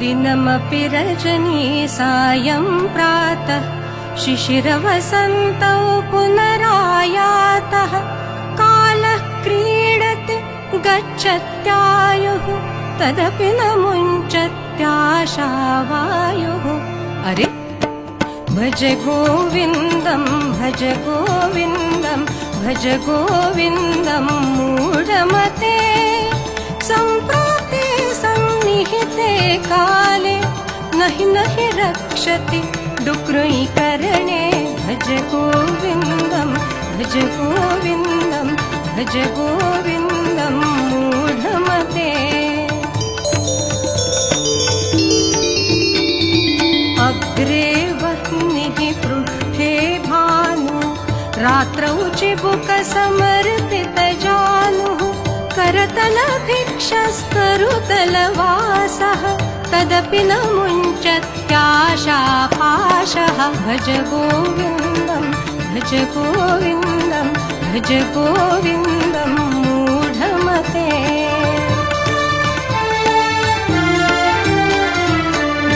दिनमपि रजनी सायं प्रातः शिशिरवसन्तौ पुनरायातः कालः क्रीडति गच्छत्यायुः तदपि न मुञ्चत्याशावायुः। अरे भज गोविन्दं भज गोविन्दं भज गोविन्दं मूढमते सम्प्राप्ते सन्निहिते काले नहि नहि रक्षति डुक्रुयिकरणे। भज गोविन्दं भज गोविन्दं भज गोविन्दं मूढमते। अग्रे वह्निः पृष्ठे भानु रात्रौ चिबुकसमर्पितजानुः करतलभिक्षस्तरुतलवासः तदपि न मुञ्चत्याशापाशः। भज गोविन्दं भज गोविन्दं भज गोविन्दं मूढमते।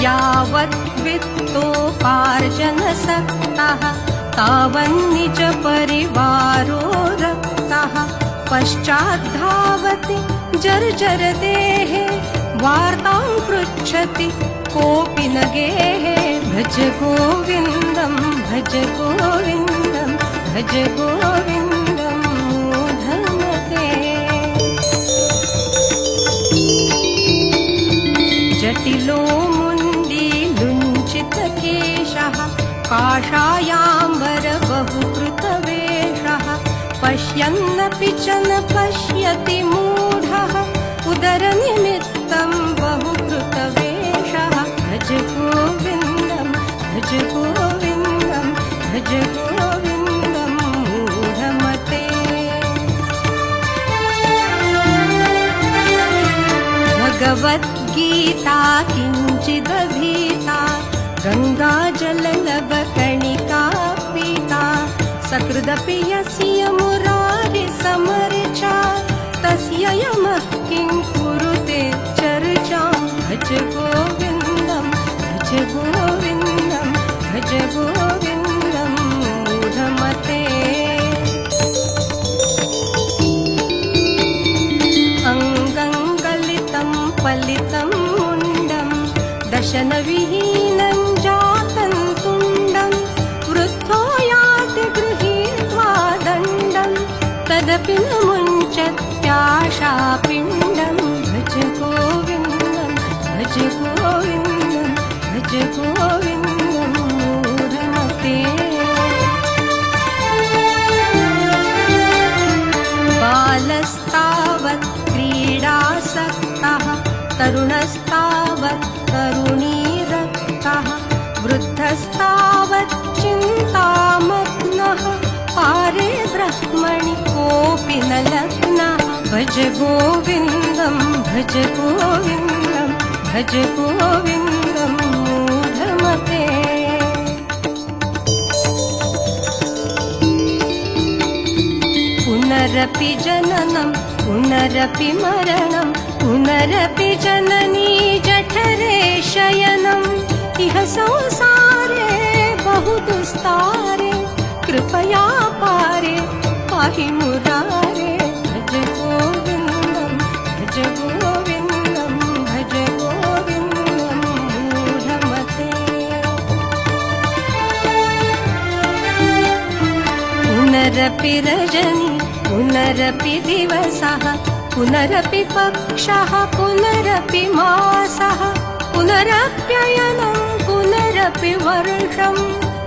यावत् वित्तोपार्जनसक्तः तावन्निज परिवारो रक्तः पश्चाद्धावति जर्जरदेहे वार्तां पृच्छति कोऽपि न गेहे। भज गोविन्दं भज गोविन्दं भज गोविन्दं मूढमते। जटिलो मुण्डीलुञ्चितकेशः काषायाम्बर बहुकृतवेषः पश्यन्नपि च न पश्यति मूढः उदरनिमित्तं बहुकृतवेषः। भज गोविन्दं भज गोविन्दं भज गोविन्दं मूढमते। भगवद्गीता किञ्चिदधीता गङ्गाजललवकणिका पीता सकृदपि यस्य मुरारिसमर्चा तस्य यमः किं कुरुते चर्चां। भज गोविन्दं भज गोविन्दं भज गोविन्दं मूढमते। अङ्गं गलितं पलितं मुण्डं दशनविहीनं जातं तुण्डं वृद्धो याति गृहीत्वा दण्डं तदपि न मुञ्चत्याशापिण्डं। भज गोविन्दं भज गोविन्दं भज गोविन्दं मूढमते। बालस्तावत् क्रीडासक्तः तरुणस्तावत् तरुणीरक्तः वृद्धस्तावत् चिन्तामग्नः पारे ब्रह्मणि कोऽपि न लग्नः। भज गोविन्दं भज गोविन्दं भज गोविन्दं मूढमते। पुनरपि जननं पुनरपि मरणं पुनरपि जननी जठरे शयनम् इह संसारे बहुदुस्तारे कृपया पारे पाहि मुरारे। भज गोविन्दं भज गोविन्दं भज गोविन्दं मूढमते। पुनरपि रजनी पुनरपि दिवसः पुनरपि पक्षः पुनरपि मासः पुनरप्ययनं पुनरपि वर्षं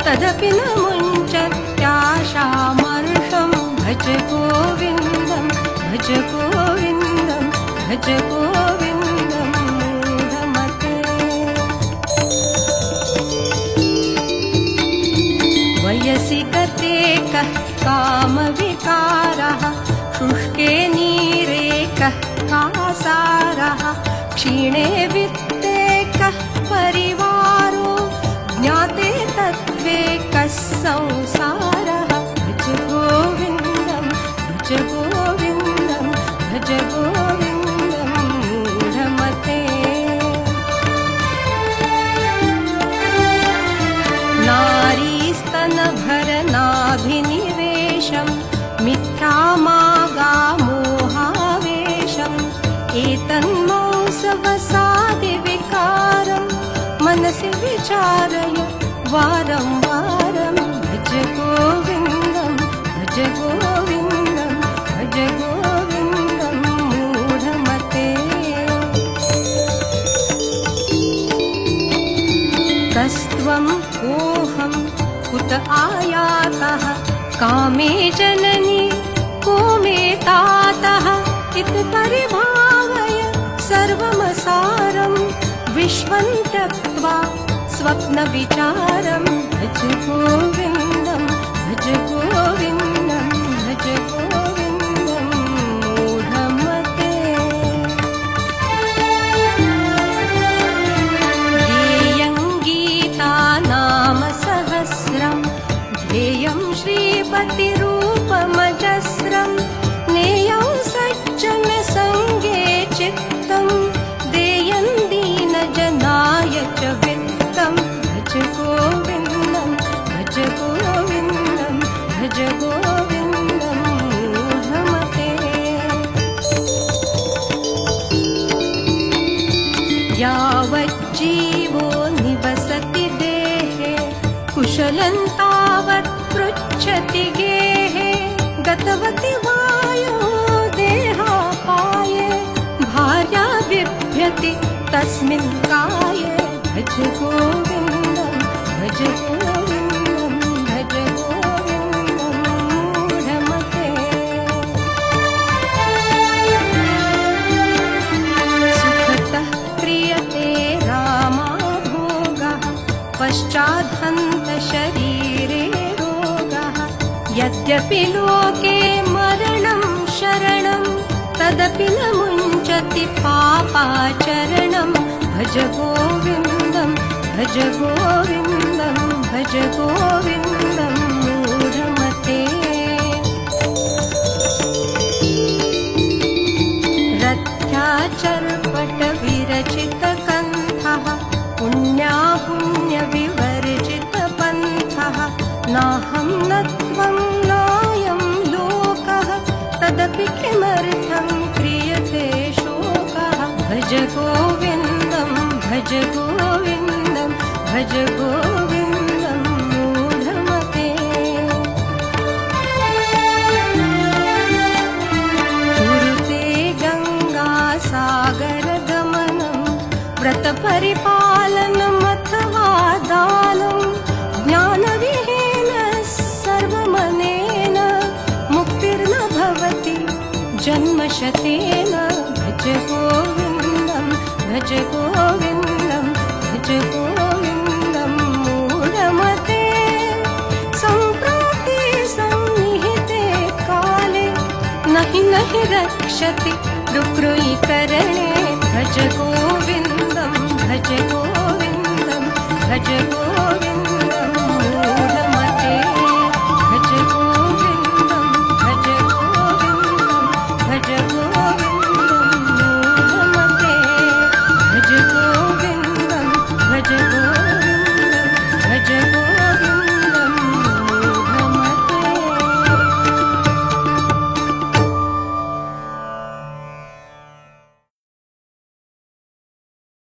तदपि न मुञ्चत्याशामर्षं। भज गोविन्दं भज गोविन्दं भज गोविन्दं मूढमते। वयसि गते कः कामविकारः शुष्के नीरे कः कासारः क्षीणे वित्ते कः परिवारो ज्ञाते तत्त्वे कः संसारः। भज गोविन्दं भज गोविन्दं भज गोविन्दं मूढमते। मनसि विचारय वारं वारं भज गोविन्दं भज गोविन्दं भज गोविन्दं मूढमते कस्त्वं कोऽहं कुत आयातः कामे जननी को मे तातः इति परिभावय सर्वमसारं विश्वं त्यक्त्वा स्वप्नविचारं भज गोविन्दं भज गोविन्दं भज गोविन्दं मूढमते ध्येयं गीता नाम सहस्रं ध्येयं श्रीपतिरूपमजस्रं नेयं सज्जनसङ्गे चित्तं देयं दीनजनाय च वित्तं भज गोविन्दं भज गोविन्दं भज गोविन्दं मूढमते यावज्जीवो निवसति देहे कुशलं तावत् पृच्छति गेहे गतवति वायो देहापाये भार्या बिभ्यति तस्मिन् काये भज गोविन्दं भज गोविन्दं भज गोविन्दं मूढमते सुखतः क्रियते रामाभोगः पश्चाद्धन्तशरीरे रोगः यद्यपि लोके मरणं शरणं तदपि न मुञ्चति पापाचरणं भज गोविन्दं भज गोविन्दं भज गोविन्दं मूढमते रथ्याचर्पटविरचितकण्ठः पुण्यापुण्यविवर्जितपन्थः नाहं न त्वं नायं लोकः तदपि किमर्थं क्रियते शोकः भज गोविन्दं भज गोविन्दं भज गोविन्दं मूढमते कुरुते गङ्गासागरगमनं व्रतपरिपालनमथवा दानं ज्ञानविहीनः सर्वमनेन मुक्तिर्न भवति जन्मशतेन भज गोविन्दं भज गोविन्दं भज गोविन्दं मूढमते सम्प्राप्ते सन्निहिते काले नहि नहि रक्षति रुक्रुयिकरणे भज गोविन्दं भज गोविन्दं भज गोविन्दं